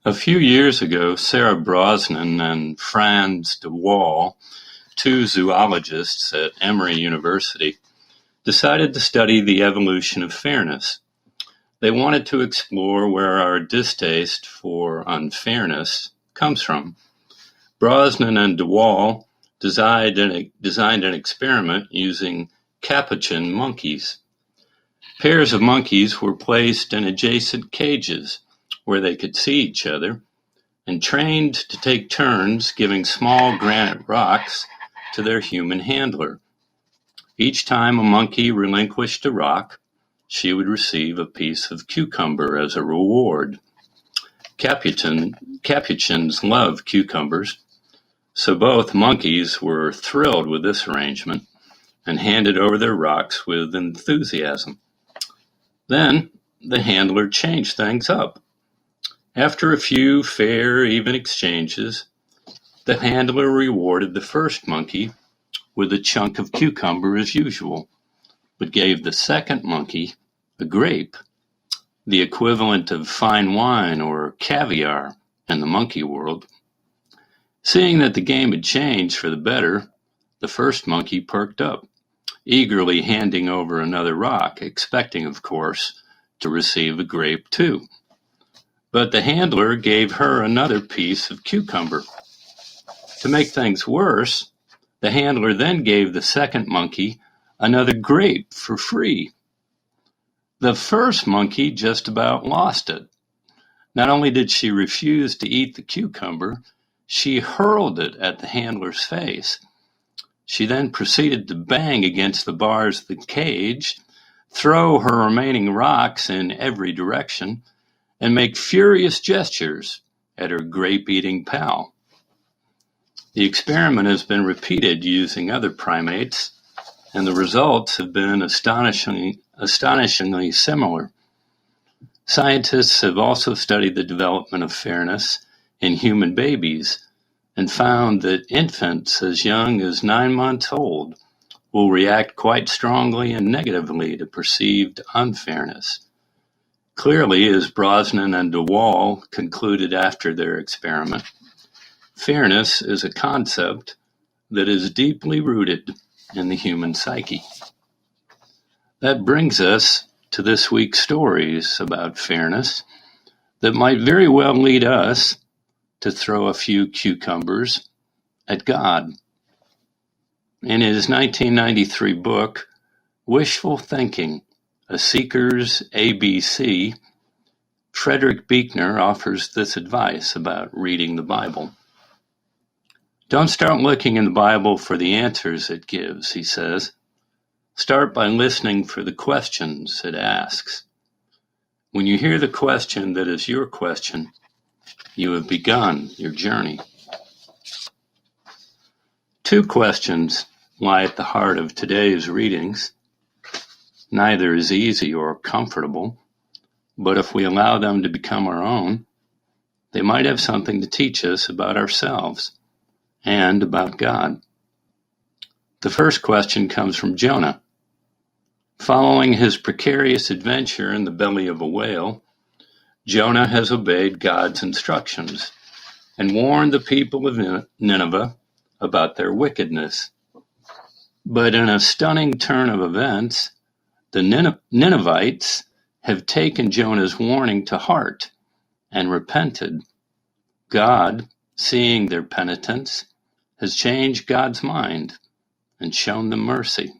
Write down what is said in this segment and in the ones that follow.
A few years ago, Sarah Brosnan and Franz de Waal, two zoologists at Emory University, decided to study the evolution of fairness. They wanted to explore where our distaste for unfairness comes from. Brosnan and de Waal designed an experiment using capuchin monkeys. Pairs of monkeys were placed in adjacent cages where they could see each other and trained to take turns giving small granite rocks to their human handler. Each time a monkey relinquished a rock, she would receive a piece of cucumber as a reward. Capuchins love cucumbers, so both monkeys were thrilled with this arrangement and handed over their rocks with enthusiasm. Then the handler changed things up. After a few fair, even exchanges, the handler rewarded the first monkey with a chunk of cucumber as usual, but gave the second monkey a grape, the equivalent of fine wine or caviar in the monkey world. Seeing that the game had changed for the better, the first monkey perked up, eagerly handing over another rock, expecting, of course, to receive a grape too. But the handler gave her another piece of cucumber. To make things worse, the handler then gave the second monkey another grape for free. The first monkey just about lost it. Not only did she refuse to eat the cucumber, she hurled it at the handler's face. She then proceeded to bang against the bars of the cage, throw her remaining rocks in every direction, and make furious gestures at her grape-eating pal. The experiment has been repeated using other primates, and the results have been astonishingly similar. Scientists have also studied the development of fairness in human babies and found that infants as young as 9 months old will react quite strongly and negatively to perceived unfairness. Clearly, as Brosnan and de Waal concluded after their experiment, fairness is a concept that is deeply rooted in the human psyche. That brings us to this week's stories about fairness that might very well lead us to throw a few cucumbers at God. In his 1993 book, Wishful Thinking, A Seeker's ABC, Frederick Buechner offers this advice about reading the Bible. Don't start looking in the Bible for the answers it gives, he says. Start by listening for the questions it asks. When you hear the question that is your question, you have begun your journey. Two questions lie at the heart of today's readings. Neither is easy or comfortable, but if we allow them to become our own, they might have something to teach us about ourselves and about God. The first question comes from Jonah. Following his precarious adventure in the belly of a whale, Jonah has obeyed God's instructions and warned the people of Nineveh about their wickedness. But in a stunning turn of events, the Ninevites have taken Jonah's warning to heart and repented. God, seeing their penitence, has changed God's mind and shown them mercy.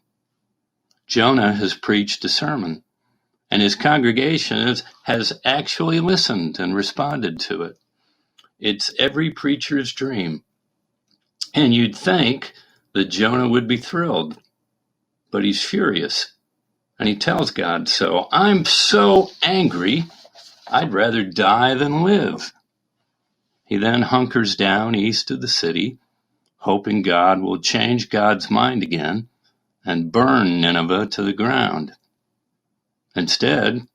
Jonah has preached a sermon, and his congregation has actually listened and responded to it. It's every preacher's dream. And you'd think that Jonah would be thrilled, but he's furious, and he tells God so. I'm so angry, I'd rather die than live. He then hunkers down east of the city, hoping God will change God's mind again and burn Nineveh to the ground. Instead,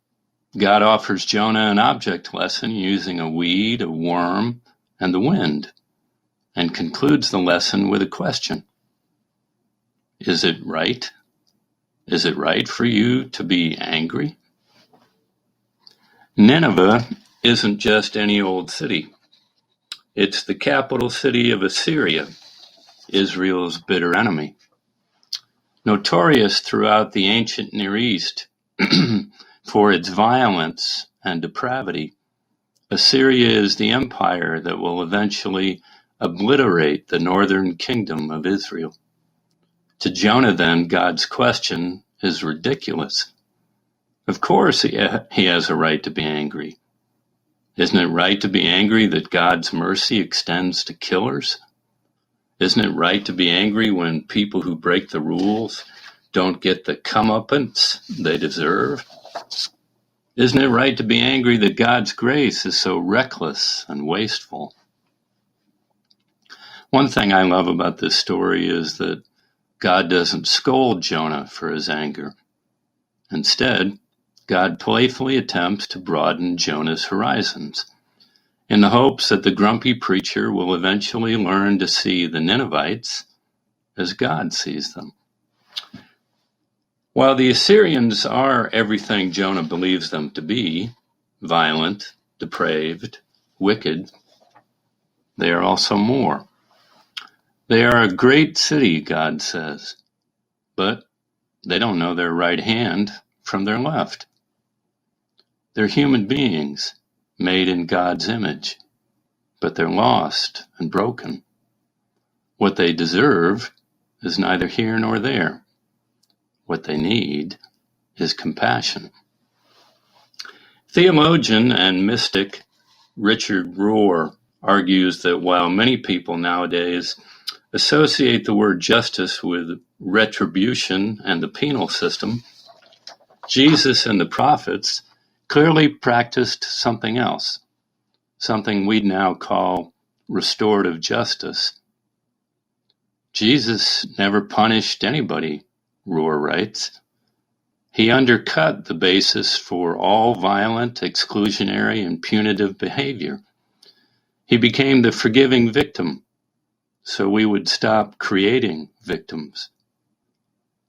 God offers Jonah an object lesson using a weed, a worm, and the wind, and concludes the lesson with a question. Is it right? Is it right for you to be angry? Nineveh isn't just any old city. It's the capital city of Assyria, Israel's bitter enemy. Notorious throughout the ancient Near East for its violence and depravity, Assyria is the empire that will eventually obliterate the northern kingdom of Israel. To Jonah, then, God's question is ridiculous. Of course he has a right to be angry. Isn't it right to be angry that God's mercy extends to killers? Isn't it right to be angry when people who break the rules don't get the comeuppance they deserve? Isn't it right to be angry that God's grace is so reckless and wasteful? One thing I love about this story is that God doesn't scold Jonah for his anger. Instead, God playfully attempts to broaden Jonah's horizons, in the hopes that the grumpy preacher will eventually learn to see the Ninevites as God sees them. While the Assyrians are everything Jonah believes them to be, violent, depraved, wicked, they are also more. They are a great city, God says, but they don't know their right hand from their left. They're human beings, made in God's image, but they're lost and broken. What they deserve is neither here nor there. What they need is compassion. Theologian and mystic Richard Rohr argues that while many people nowadays associate the word justice with retribution and the penal system, Jesus and the prophets clearly practiced something else, something we'd now call restorative justice. Jesus never punished anybody, Rohr writes. He undercut the basis for all violent, exclusionary, and punitive behavior. He became the forgiving victim, so we would stop creating victims.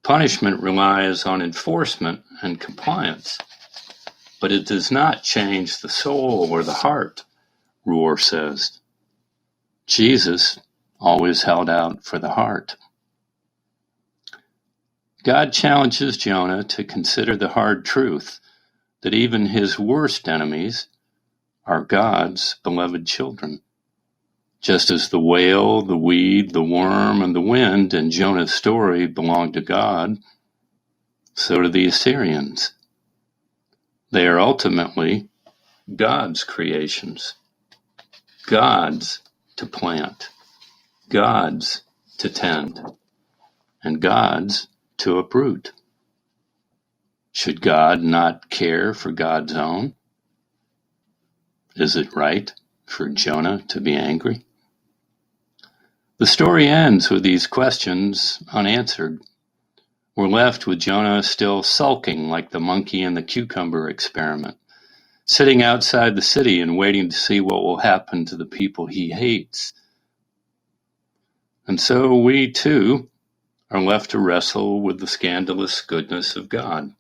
Punishment relies on enforcement and compliance, but it does not change the soul or the heart, Rohr says. Jesus always held out for the heart. God challenges Jonah to consider the hard truth that even his worst enemies are God's beloved children. Just as the whale, the weed, the worm, and the wind in Jonah's story belong to God, so do the Assyrians. They are ultimately God's creations, God's to plant, God's to tend, and God's to uproot. Should God not care for God's own? Is it right for Jonah to be angry? The story ends with these questions unanswered. We're left with Jonah still sulking like the monkey in the cucumber experiment, sitting outside the city and waiting to see what will happen to the people he hates. And so we, too, are left to wrestle with the scandalous goodness of God,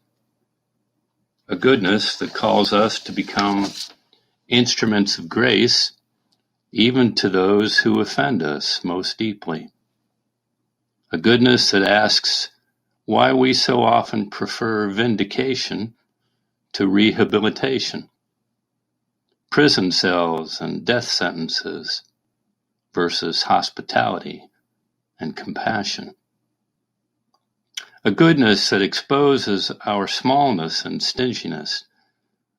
a goodness that calls us to become instruments of grace even to those who offend us most deeply, a goodness that asks why we so often prefer vindication to rehabilitation, prison cells and death sentences versus hospitality and compassion. A goodness that exposes our smallness and stinginess,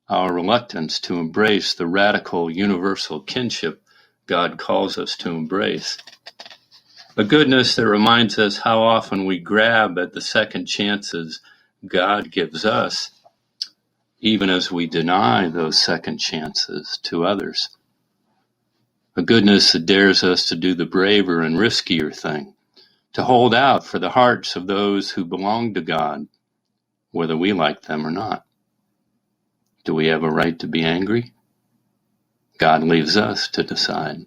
our reluctance to embrace the radical universal kinship God calls us to embrace. A goodness that reminds us how often we grab at the second chances God gives us, even as we deny those second chances to others. A goodness that dares us to do the braver and riskier thing, to hold out for the hearts of those who belong to God, whether we like them or not. Do we have a right to be angry? God leaves us to decide.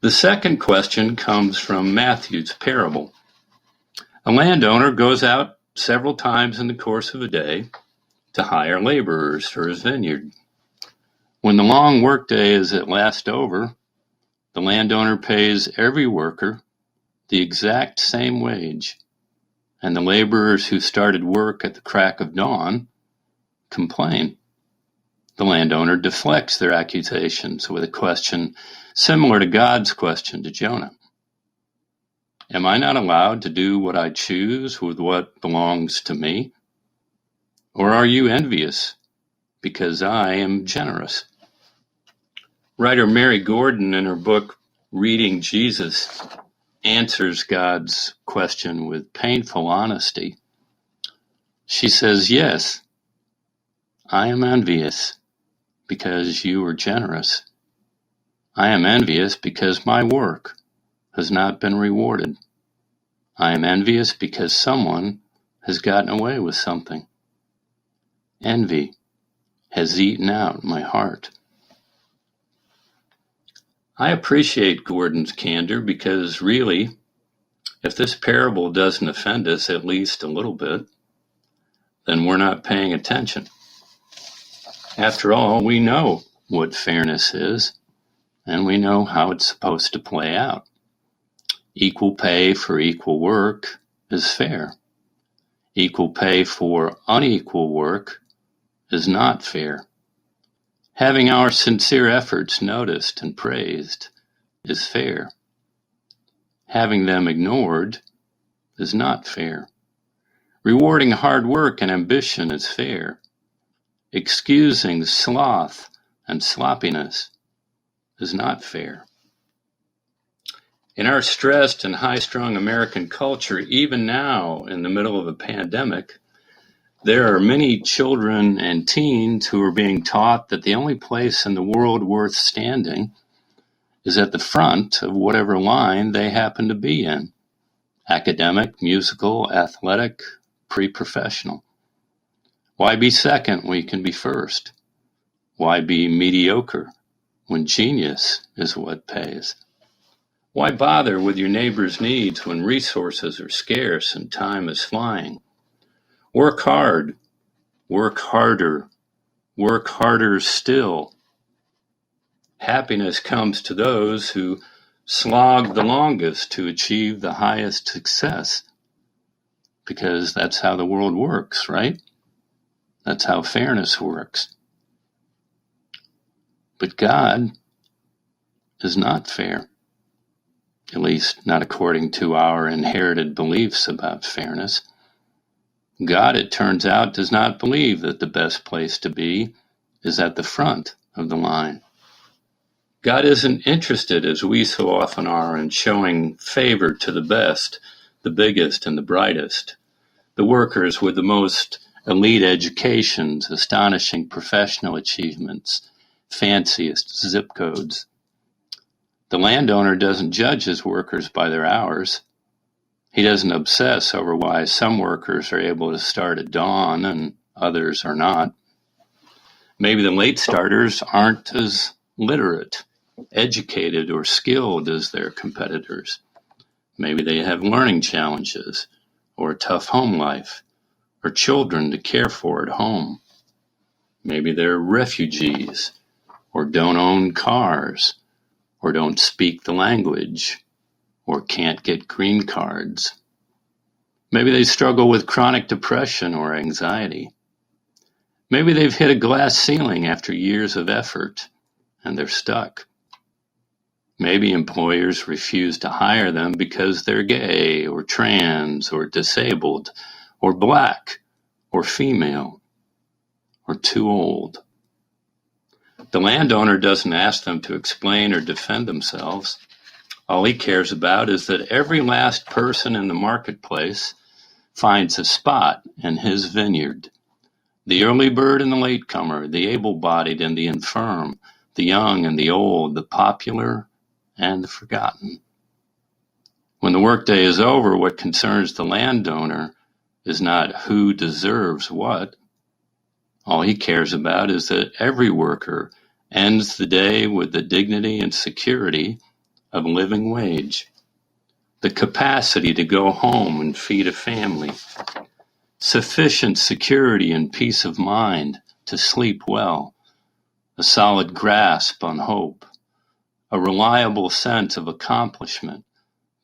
The second question comes from Matthew's parable. A landowner goes out several times in the course of a day to hire laborers for his vineyard. When the long workday is at last over, the landowner pays every worker the exact same wage, and the laborers who started work at the crack of dawn complain. The landowner deflects their accusations with a question similar to God's question to Jonah. Am I not allowed to do what I choose with what belongs to me? Or are you envious because I am generous? Writer Mary Gordon, in her book Reading Jesus, answers God's question with painful honesty. She says, yes, I am envious because you are generous. I am envious because my work has not been rewarded. I am envious because someone has gotten away with something. Envy has eaten out my heart. I appreciate Gordon's candor because really, if this parable doesn't offend us at least a little bit, then we're not paying attention. After all, we know what fairness is, and we know how it's supposed to play out. Equal pay for equal work is fair. Equal pay for unequal work is not fair. Having our sincere efforts noticed and praised is fair. Having them ignored is not fair. Rewarding hard work and ambition is fair. Excusing sloth and sloppiness is not fair. In our stressed and high-strung American culture, even now in the middle of a pandemic, there are many children and teens who are being taught that the only place in the world worth standing is at the front of whatever line they happen to be in: academic, musical, athletic, pre-professional. Why be second when you can be first? Why be mediocre when genius is what pays? Why bother with your neighbor's needs when resources are scarce and time is flying? Work hard, work harder, work harder still. Happiness comes to those who slog the longest to achieve the highest success, because that's how the world works, right? That's how fairness works. But God is not fair, at least not according to our inherited beliefs about fairness. God, it turns out, does not believe that the best place to be is at the front of the line. God isn't interested, as we so often are, in showing favor to the best, the biggest, and the brightest, the workers with the most elite educations, astonishing professional achievements, fanciest zip codes. The landowner doesn't judge his workers by their hours. He doesn't obsess over why some workers are able to start at dawn and others are not. Maybe the late starters aren't as literate, educated, or skilled as their competitors. Maybe they have learning challenges, or a tough home life, or children to care for at home. Maybe they're refugees, or don't own cars, or don't speak the language, or can't get green cards. Maybe they struggle with chronic depression or anxiety. Maybe they've hit a glass ceiling after years of effort, and they're stuck. Maybe employers refuse to hire them because they're gay, or trans, or disabled, or black, or female, or too old. The landowner doesn't ask them to explain or defend themselves. All he cares about is that every last person in the marketplace finds a spot in his vineyard. The early bird and the latecomer, the able-bodied and the infirm, the young and the old, the popular and the forgotten. When the workday is over, what concerns the landowner is not who deserves what. All he cares about is that every worker ends the day with the dignity and security of a living wage, the capacity to go home and feed a family, sufficient security and peace of mind to sleep well, a solid grasp on hope, a reliable sense of accomplishment,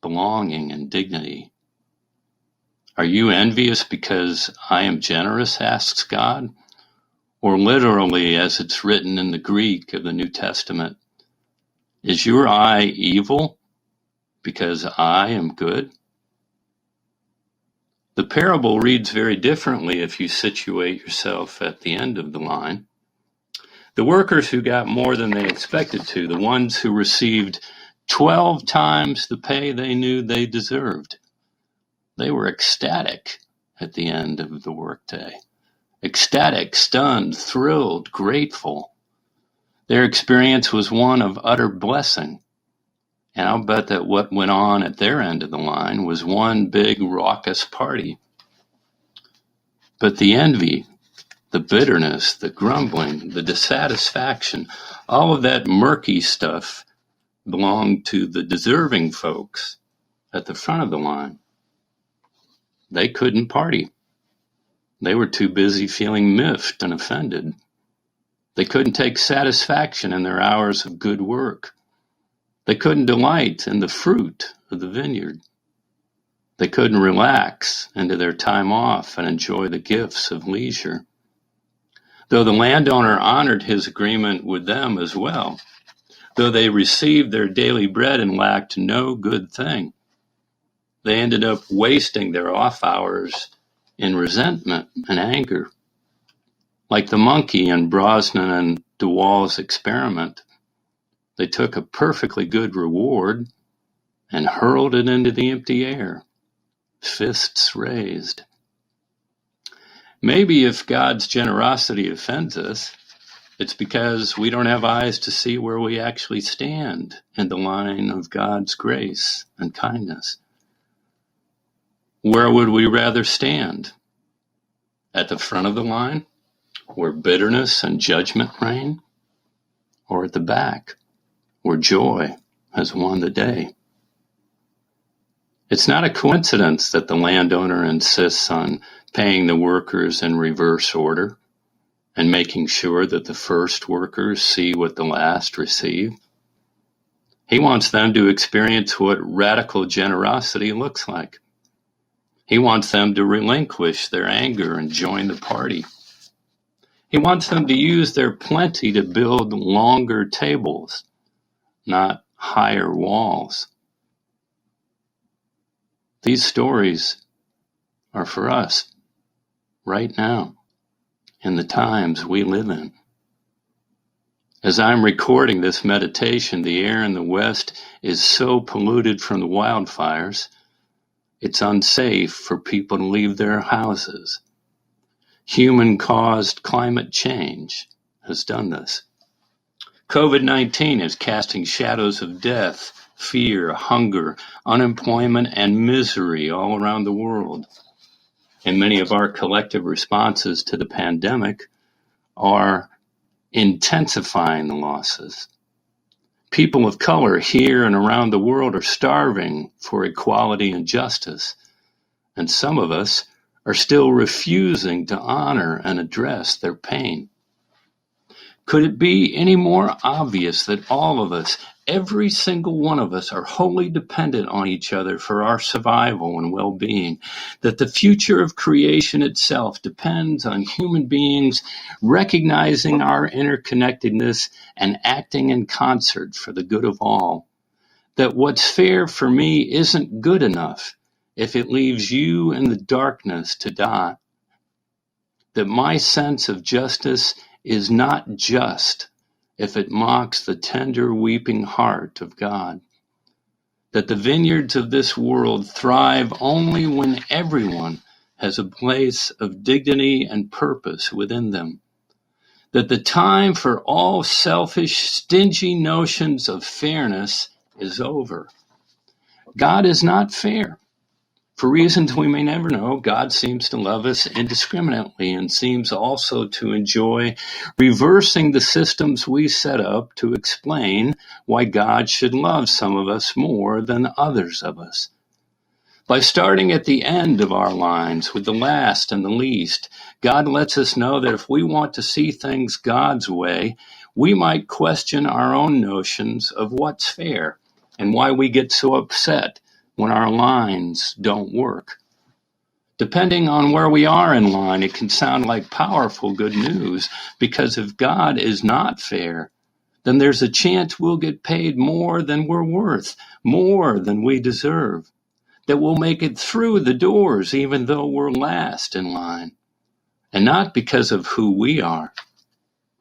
belonging, and dignity. Are you envious because I am generous, asks God? Or literally, as it's written in the Greek of the New Testament, is your eye evil because I am good? The parable reads very differently if you situate yourself at the end of the line. The workers who got more than they expected to, the ones who received 12 times the pay they knew they deserved, they were ecstatic at the end of the workday. Ecstatic, stunned, thrilled, grateful. Their experience was one of utter blessing. And I'll bet that what went on at their end of the line was one big raucous party. But the envy, the bitterness, the grumbling, the dissatisfaction, all of that murky stuff belonged to the deserving folks at the front of the line. They couldn't party. They were too busy feeling miffed and offended. They couldn't take satisfaction in their hours of good work. They couldn't delight in the fruit of the vineyard. They couldn't relax into their time off and enjoy the gifts of leisure. Though the landowner honored his agreement with them as well, though they received their daily bread and lacked no good thing, they ended up wasting their off hours in resentment and anger. Like the monkey in Brosnan and DeWall's experiment, they took a perfectly good reward and hurled it into the empty air, fists raised. Maybe if God's generosity offends us, it's because we don't have eyes to see where we actually stand in the line of God's grace and kindness. Where would we rather stand? At the front of the line, where bitterness and judgment reign? Or at the back, where joy has won the day? It's not a coincidence that the landowner insists on paying the workers in reverse order and making sure that the first workers see what the last receive. He wants them to experience what radical generosity looks like. He wants them to relinquish their anger and join the party. He wants them to use their plenty to build longer tables, not higher walls. These stories are for us right now, in the times we live in. As I'm recording this meditation, the air in the West is so polluted from the wildfires, it's unsafe for people to leave their houses. Human-caused climate change has done this. COVID-19 is casting shadows of death, fear, hunger, unemployment, and misery all around the world. And many of our collective responses to the pandemic are intensifying the losses. People of color here and around the world are starving for equality and justice, and some of us are still refusing to honor and address their pain. Could it be any more obvious that all of us, every single one of us, are wholly dependent on each other for our survival and well-being, that the future of creation itself depends on human beings recognizing our interconnectedness and acting in concert for the good of all, that what's fair for me isn't good enough if it leaves you in the darkness to die, that my sense of justice is not just if it mocks the tender, weeping heart of God, that the vineyards of this world thrive only when everyone has a place of dignity and purpose within them, that the time for all selfish, stingy notions of fairness is over. God is not fair. For reasons we may never know, God seems to love us indiscriminately and seems also to enjoy reversing the systems we set up to explain why God should love some of us more than others of us. By starting at the end of our lines with the last and the least, God lets us know that if we want to see things God's way, we might question our own notions of what's fair and why we get so upset when our lines don't work. Depending on where we are in line, it can sound like powerful good news, because if God is not fair, then there's a chance we'll get paid more than we're worth, more than we deserve, that we'll make it through the doors even though we're last in line. And not because of who we are,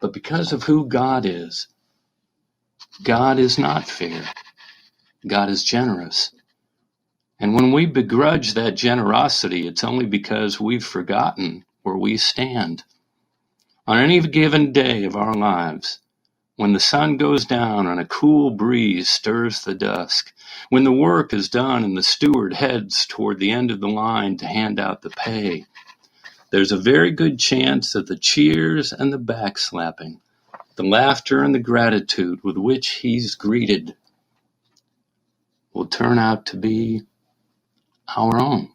but because of who God is. God is not fair. God is generous. And when we begrudge that generosity, it's only because we've forgotten where we stand. On any given day of our lives, when the sun goes down and a cool breeze stirs the dusk, when the work is done and the steward heads toward the end of the line to hand out the pay, there's a very good chance that the cheers and the backslapping, the laughter and the gratitude with which he's greeted, will turn out to be our own.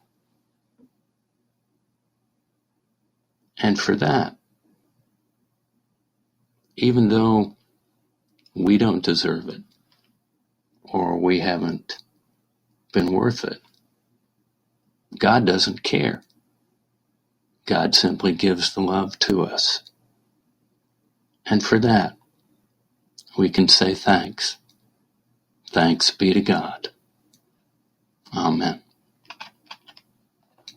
And for that, even though we don't deserve it, or we haven't been worth it, God doesn't care. God simply gives the love to us. And for that, we can say thanks. Thanks be to God. Amen.